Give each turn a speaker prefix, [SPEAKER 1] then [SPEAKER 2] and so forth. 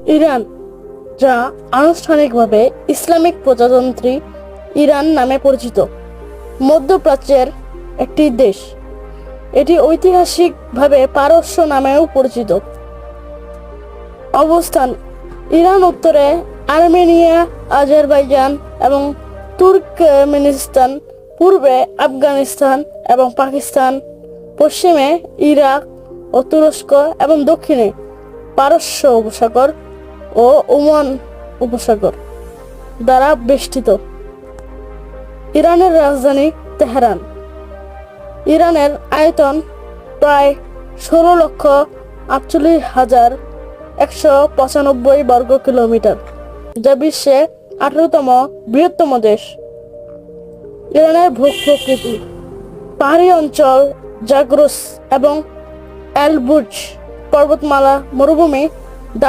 [SPEAKER 1] Iran, যা আনুষ্ঠানিকভাবে Islamic প্রজাতন্ত্রী Iran নামে পরিচিত, মধ্যপ্রাচ্যের একটি দেশ। এটি ঐতিহাসিকভাবে পারস্য নামেও পরিচিত। অবস্থান: ইরান উত্তরে আর্মেনিয়া, আজারবাইজান এবং তুর্কমেনিস্তান, পূর্বে আফগানিস্তান এবং পাকিস্তান, পশ্চিমে ইরাক ও তুরস্ক এবং দক্ষিণে পারস্য উপসাগর ও ওমান উপসাগর দ্বারা বেষ্টিত। ইরানের রাজধানী তেহরান। ইরানের আয়তন প্রায় 16,48,195 বর্গ কিলোমিটার, যা বিশ্বের 18তম বৃহত্তম দেশ। ইরানের ভূ-প্রকৃতি: পাহাড়ি অঞ্চল, জাগ্রস এবং এলবুর্জ পর্বতমালা, মরুভূমি